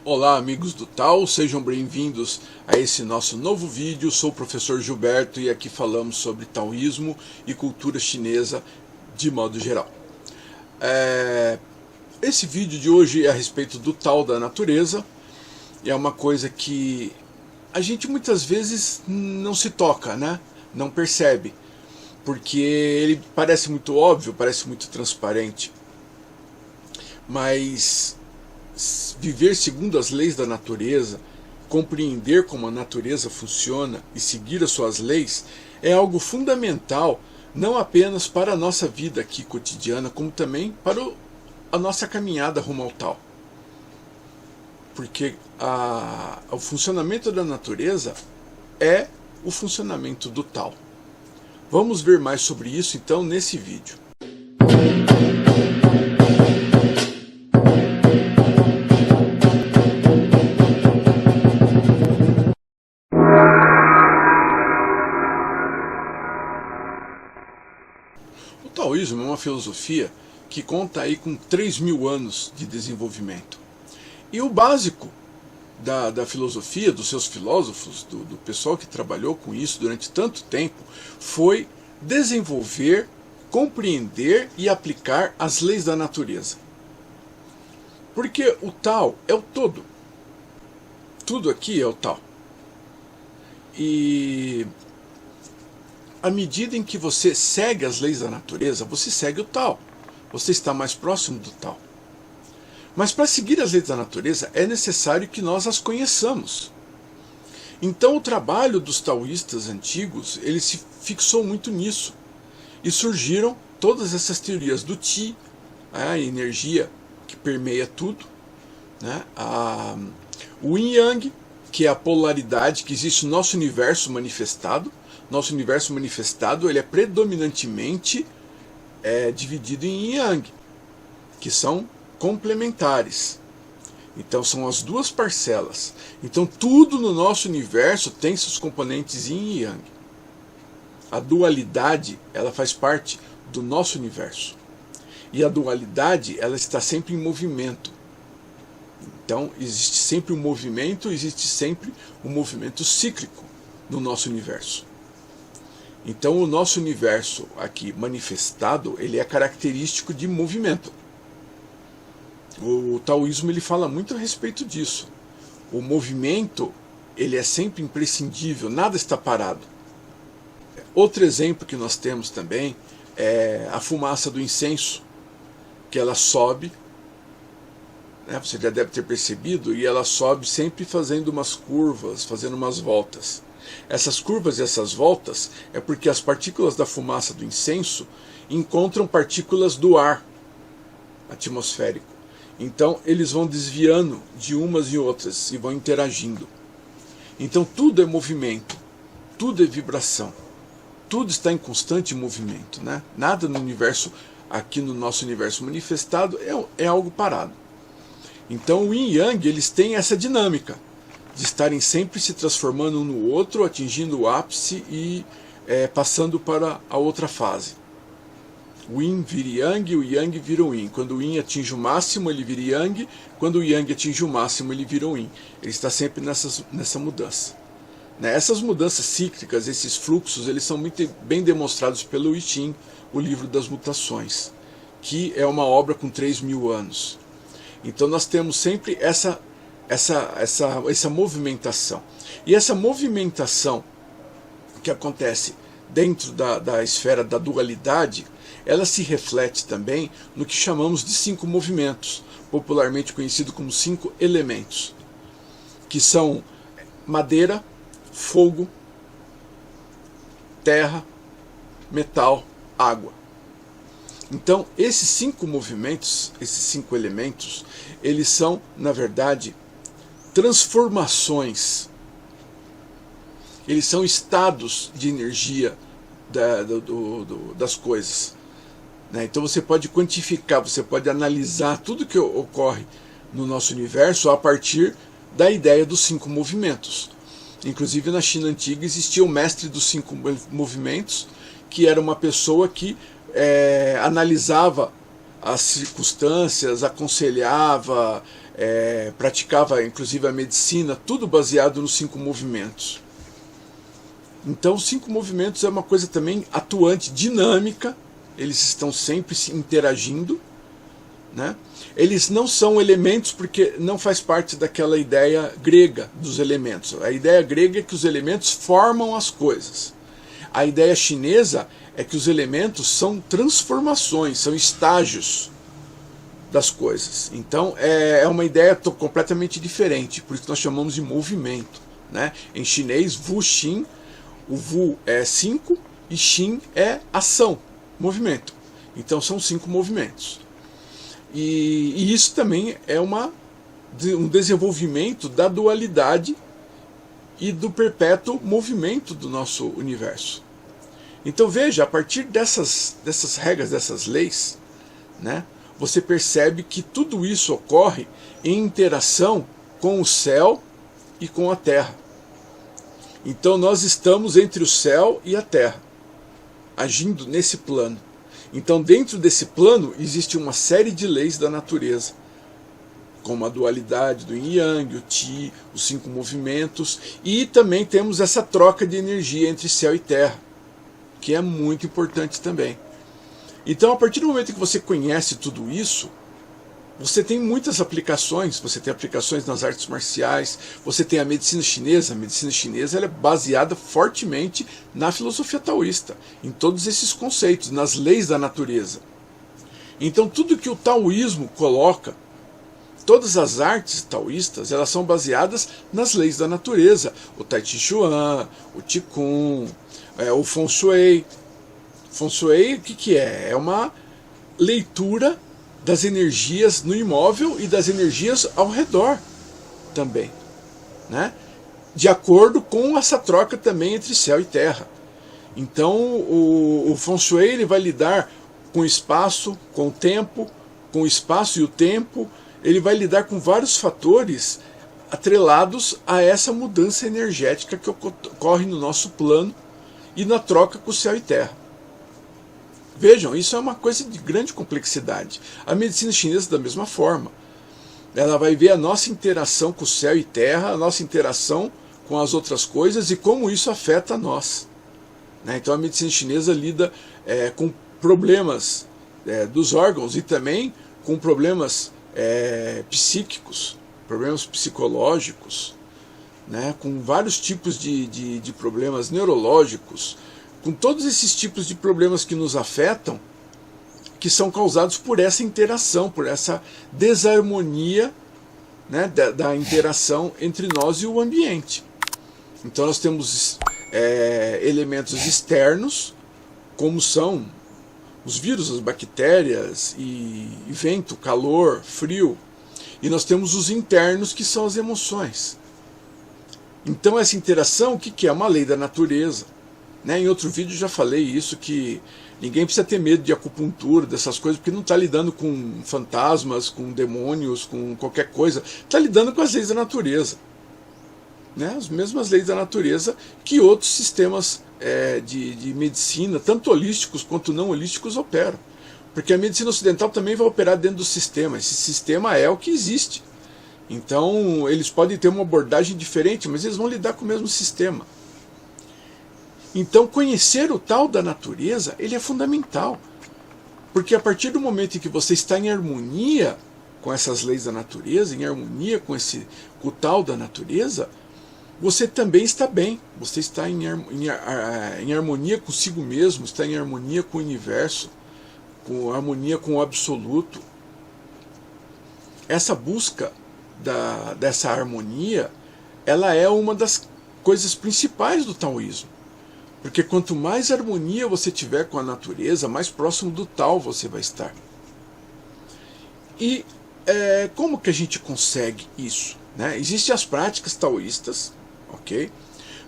Olá amigos do Tao, sejam bem-vindos a esse nosso novo vídeo. Sou o professor Gilberto e aqui falamos sobre taoísmo e cultura chinesa de modo geral. Esse vídeo de hoje é a respeito do Tao da natureza. É uma coisa que a gente muitas vezes não se toca, né? Não percebe, porque ele parece muito óbvio, parece muito transparente, mas viver segundo as leis da natureza, compreender como a natureza funciona e seguir as suas leis é algo fundamental, não apenas para a nossa vida aqui cotidiana, como também para a nossa caminhada rumo ao Tao. Porque o funcionamento da natureza é o funcionamento do Tao. Vamos ver mais sobre isso então nesse vídeo. O taoísmo é uma filosofia que conta aí com 3.000 anos de desenvolvimento. E o básico da filosofia, dos seus filósofos, do pessoal que trabalhou com isso durante tanto tempo, foi desenvolver, compreender e aplicar as leis da natureza. Porque o Tao é o todo. Tudo aqui é o Tao. E à medida em que você segue as leis da natureza, você segue o Tao. Você está mais próximo do Tao. Mas para seguir as leis da natureza é necessário que nós as conheçamos. Então o trabalho dos taoístas antigos, ele se fixou muito nisso. E surgiram todas essas teorias do Qi, a energia que permeia tudo, né? O Yin Yang, que é a polaridade que existe no nosso universo manifestado. Nosso universo manifestado ele é predominantemente dividido em Yin Yang, que são complementares. Então são as duas parcelas. Então tudo no nosso universo tem seus componentes Yin e Yang. A dualidade ela faz parte do nosso universo. E a dualidade ela está sempre em movimento. Então existe sempre um movimento, existe sempre um movimento cíclico no nosso universo. Então o nosso universo aqui manifestado, ele é característico de movimento. O taoísmo ele fala muito a respeito disso. O movimento ele é sempre imprescindível, nada está parado. Outro exemplo que nós temos também é a fumaça do incenso, que ela sobe, né, você já deve ter percebido, e ela sobe sempre fazendo umas curvas, fazendo umas voltas. Essas curvas e essas voltas é porque as partículas da fumaça do incenso encontram partículas do ar atmosférico. Então eles vão desviando de umas e outras e vão interagindo. Então tudo é movimento, tudo é vibração, tudo está em constante movimento, né? Nada no universo, aqui no nosso universo manifestado, é algo parado. Então o Yin e Yang eles têm essa dinâmica de estarem sempre se transformando um no outro, atingindo o ápice e passando para a outra fase. O Yin vira Yang e o Yang vira o Yin. Quando o Yin atinge o máximo, ele vira Yang. Quando o Yang atinge o máximo, ele vira o Yin. Ele está sempre nessa mudança. Essas mudanças cíclicas, esses fluxos, eles são muito bem demonstrados pelo I Ching, o livro das mutações, que é uma obra com 3.000 anos. Então nós temos sempre essa movimentação. E essa movimentação que acontece dentro da esfera da dualidade, ela se reflete também no que chamamos de 5 movimentos, popularmente conhecido como 5 elementos, que são madeira, fogo, terra, metal, água. Então, esses 5 movimentos, esses 5 elementos, eles são, na verdade, transformações. Eles são estados de energia das coisas. Então você pode quantificar, você pode analisar tudo que ocorre no nosso universo a partir da ideia dos 5 movimentos. Inclusive na China antiga existia o mestre dos 5 movimentos, que era uma pessoa que analisava as circunstâncias, aconselhava, praticava inclusive a medicina, tudo baseado nos 5 movimentos. Então os 5 movimentos é uma coisa também atuante, dinâmica, eles estão sempre se interagindo, né? Eles não são elementos porque não faz parte daquela ideia grega dos elementos. A ideia grega é que os elementos formam as coisas. A ideia chinesa é que os elementos são transformações, são estágios das coisas. Então é uma ideia completamente diferente, por isso nós chamamos de movimento, né? Em chinês, Wu Xin, o Wu é 5 e Xin é ação, movimento. Então são 5 movimentos. E isso também é um desenvolvimento da dualidade e do perpétuo movimento do nosso universo. Então veja, a partir dessas regras, dessas leis, né, você percebe que tudo isso ocorre em interação com o céu e com a terra. Então nós estamos entre o céu e a terra, agindo nesse plano. Então dentro desse plano existe uma série de leis da natureza, como a dualidade do yin yang, o Qi, os 5 movimentos, e também temos essa troca de energia entre céu e terra, que é muito importante também. Então a partir do momento que você conhece tudo isso, você tem muitas aplicações. Você tem aplicações nas artes marciais, você tem a medicina chinesa. A medicina chinesa ela é baseada fortemente na filosofia taoísta, em todos esses conceitos, nas leis da natureza. Então tudo que o taoísmo coloca, todas as artes taoístas, elas são baseadas nas leis da natureza. O Tai Chi Chuan, o Qigong, o Feng Shui. Feng Shui o que é? É uma leitura das energias no imóvel e das energias ao redor também, né? De acordo com essa troca também entre céu e terra. Então o Feng Shui ele vai lidar com o espaço, com o tempo, com o espaço e o tempo. Ele vai lidar com vários fatores atrelados a essa mudança energética que ocorre no nosso plano e na troca com o céu e terra. Vejam, isso é uma coisa de grande complexidade. A medicina chinesa da mesma forma. Ela vai ver a nossa interação com o céu e terra, a nossa interação com as outras coisas e como isso afeta a nós. Então a medicina chinesa lida com problemas dos órgãos e também com problemas psíquicos, problemas psicológicos, né? Com vários tipos de problemas neurológicos, com todos esses tipos de problemas que nos afetam, que são causados por essa interação, por essa desarmonia, né, da interação entre nós e o ambiente. Então nós temos elementos externos, como são os vírus, as bactérias, e vento, calor, frio. E nós temos os internos, que são as emoções. Então essa interação, o que é? Uma lei da natureza. Em outro vídeo já falei isso, que ninguém precisa ter medo de acupuntura, dessas coisas, porque não está lidando com fantasmas, com demônios, com qualquer coisa. Está lidando com as leis da natureza. As mesmas leis da natureza que outros sistemas de medicina, tanto holísticos quanto não holísticos, operam. Porque a medicina ocidental também vai operar dentro do sistema. Esse sistema é o que existe. Então eles podem ter uma abordagem diferente, mas eles vão lidar com o mesmo sistema. Então conhecer o tal da natureza, ele é fundamental. Porque a partir do momento em que você está em harmonia com essas leis da natureza, em harmonia com o tal da natureza, você também está bem. Você está em harmonia consigo mesmo, está em harmonia com o universo, com harmonia com o absoluto. Essa busca dessa harmonia, ela é uma das coisas principais do taoísmo. Porque quanto mais harmonia você tiver com a natureza, mais próximo do tal você vai estar. E como que a gente consegue isso? Existem as práticas taoístas, ok?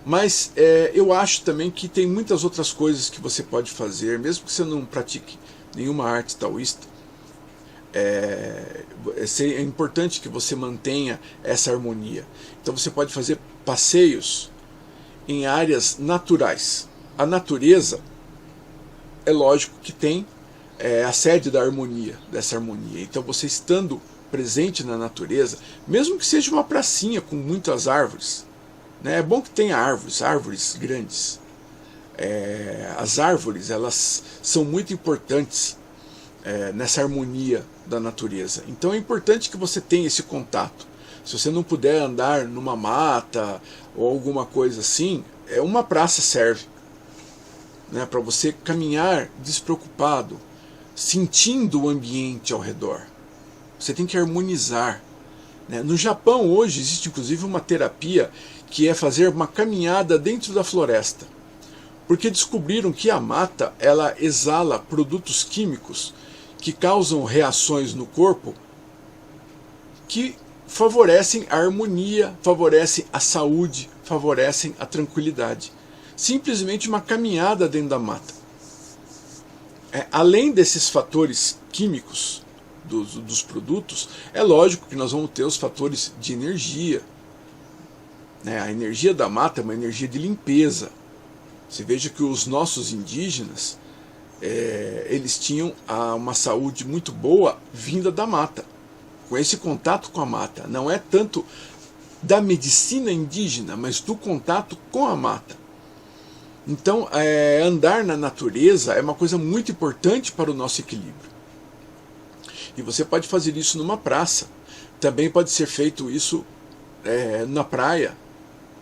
Mas eu acho também que tem muitas outras coisas que você pode fazer, mesmo que você não pratique nenhuma arte taoísta. É importante que você mantenha essa harmonia. Então você pode fazer passeios em áreas naturais. A natureza, é lógico que tem a sede da harmonia, dessa harmonia. Então você estando presente na natureza, mesmo que seja uma pracinha com muitas árvores, né? É bom que tenha árvores grandes. As árvores, elas são muito importantes nessa harmonia da natureza. Então é importante que você tenha esse contato. Se você não puder andar numa mata ou alguma coisa assim, uma praça serve, né, para você caminhar despreocupado, sentindo o ambiente ao redor. Você tem que harmonizar, né? No Japão hoje existe inclusive uma terapia que é fazer uma caminhada dentro da floresta, porque descobriram que a mata, ela exala produtos químicos que causam reações no corpo que favorecem a harmonia, favorecem a saúde, favorecem a tranquilidade. Simplesmente uma caminhada dentro da mata. Além desses fatores químicos dos produtos, é lógico que nós vamos ter os fatores de energia, né? A energia da mata é uma energia de limpeza. Você veja que os nossos indígenas, eles tinham uma saúde muito boa vinda da mata, com esse contato com a mata. Não é tanto da medicina indígena, mas do contato com a mata. Então, andar na natureza é uma coisa muito importante para o nosso equilíbrio. E você pode fazer isso numa praça. Também pode ser feito isso na praia,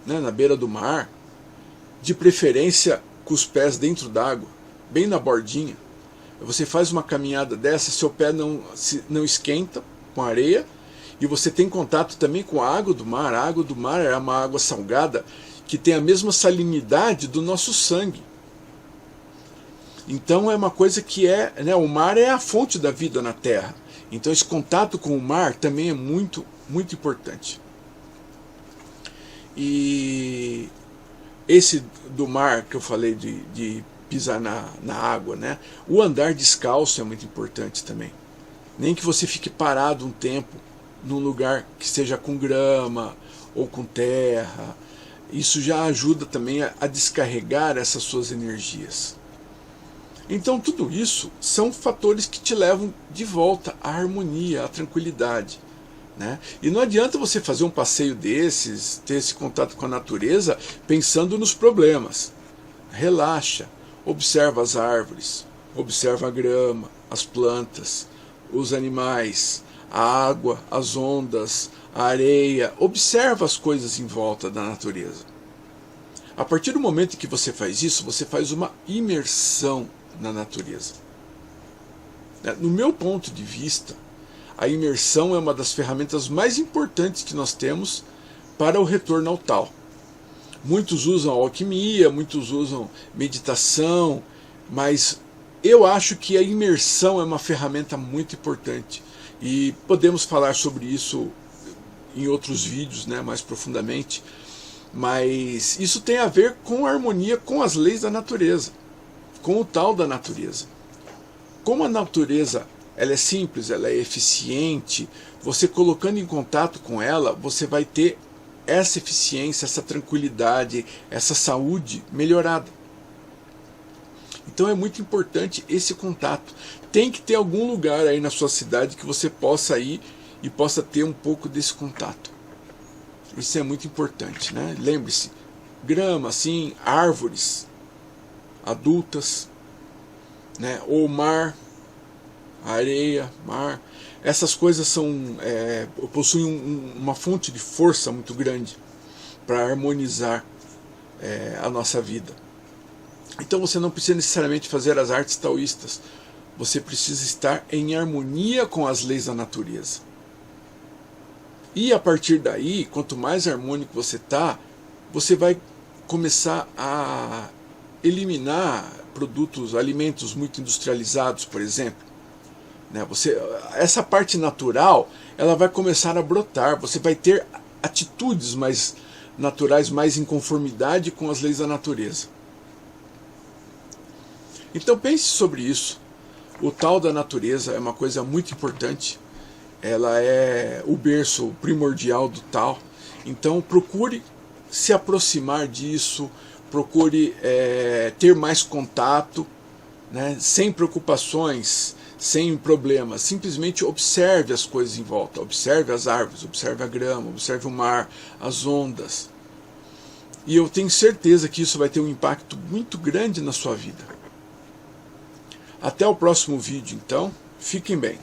né, na beira do mar, de preferência com os pés dentro d'água, bem na bordinha. Você faz uma caminhada dessa, seu pé não esquenta com a areia, e você tem contato também com a água do mar. A água do mar é uma água salgada que tem a mesma salinidade do nosso sangue. Então é uma coisa que o mar é a fonte da vida na Terra. Então esse contato com o mar também é muito, muito importante. E esse do mar que eu falei de pisar na água, né? O andar descalço é muito importante também. Nem que você fique parado um tempo num lugar que seja com grama ou com terra. Isso já ajuda também a descarregar essas suas energias. Então tudo isso são fatores que te levam de volta à harmonia, à tranquilidade, né? E não adianta você fazer um passeio desses, ter esse contato com a natureza pensando nos problemas. Relaxa, observa as árvores, observa a grama, as plantas, os animais, a água, as ondas, a areia. Observa as coisas em volta da natureza. A partir do momento em que você faz isso, você faz uma imersão na natureza. No meu ponto de vista, a imersão é uma das ferramentas mais importantes que nós temos para o retorno ao tal. Muitos usam alquimia, muitos usam meditação, mas eu acho que a imersão é uma ferramenta muito importante. E podemos falar sobre isso em outros vídeos, né, mais profundamente. Mas isso tem a ver com a harmonia com as leis da natureza, com o tal da natureza. Como a natureza ela é simples, ela é eficiente, você colocando em contato com ela, você vai ter essa eficiência, essa tranquilidade, essa saúde melhorada. Então é muito importante esse contato. Tem que ter algum lugar aí na sua cidade que você possa ir e possa ter um pouco desse contato. Isso é muito importante, né? Lembre-se, grama, assim, árvores adultas, né? Ou mar, areia, mar. Essas coisas possuem uma fonte de força muito grande para harmonizar a nossa vida. Então você não precisa necessariamente fazer as artes taoístas. Você precisa estar em harmonia com as leis da natureza. E a partir daí, quanto mais harmônico você está, você vai começar a eliminar alimentos muito industrializados, por exemplo. Essa parte natural, ela vai começar a brotar. Você vai ter atitudes mais naturais, mais em conformidade com as leis da natureza. Então pense sobre isso. O tal da natureza é uma coisa muito importante. Ela é o berço primordial do tal. Então procure se aproximar disso, procure ter mais contato, né, sem preocupações, sem problemas. Simplesmente observe as coisas em volta, observe as árvores, observe a grama, observe o mar, as ondas. E eu tenho certeza que isso vai ter um impacto muito grande na sua vida. Até o próximo vídeo, então. Fiquem bem.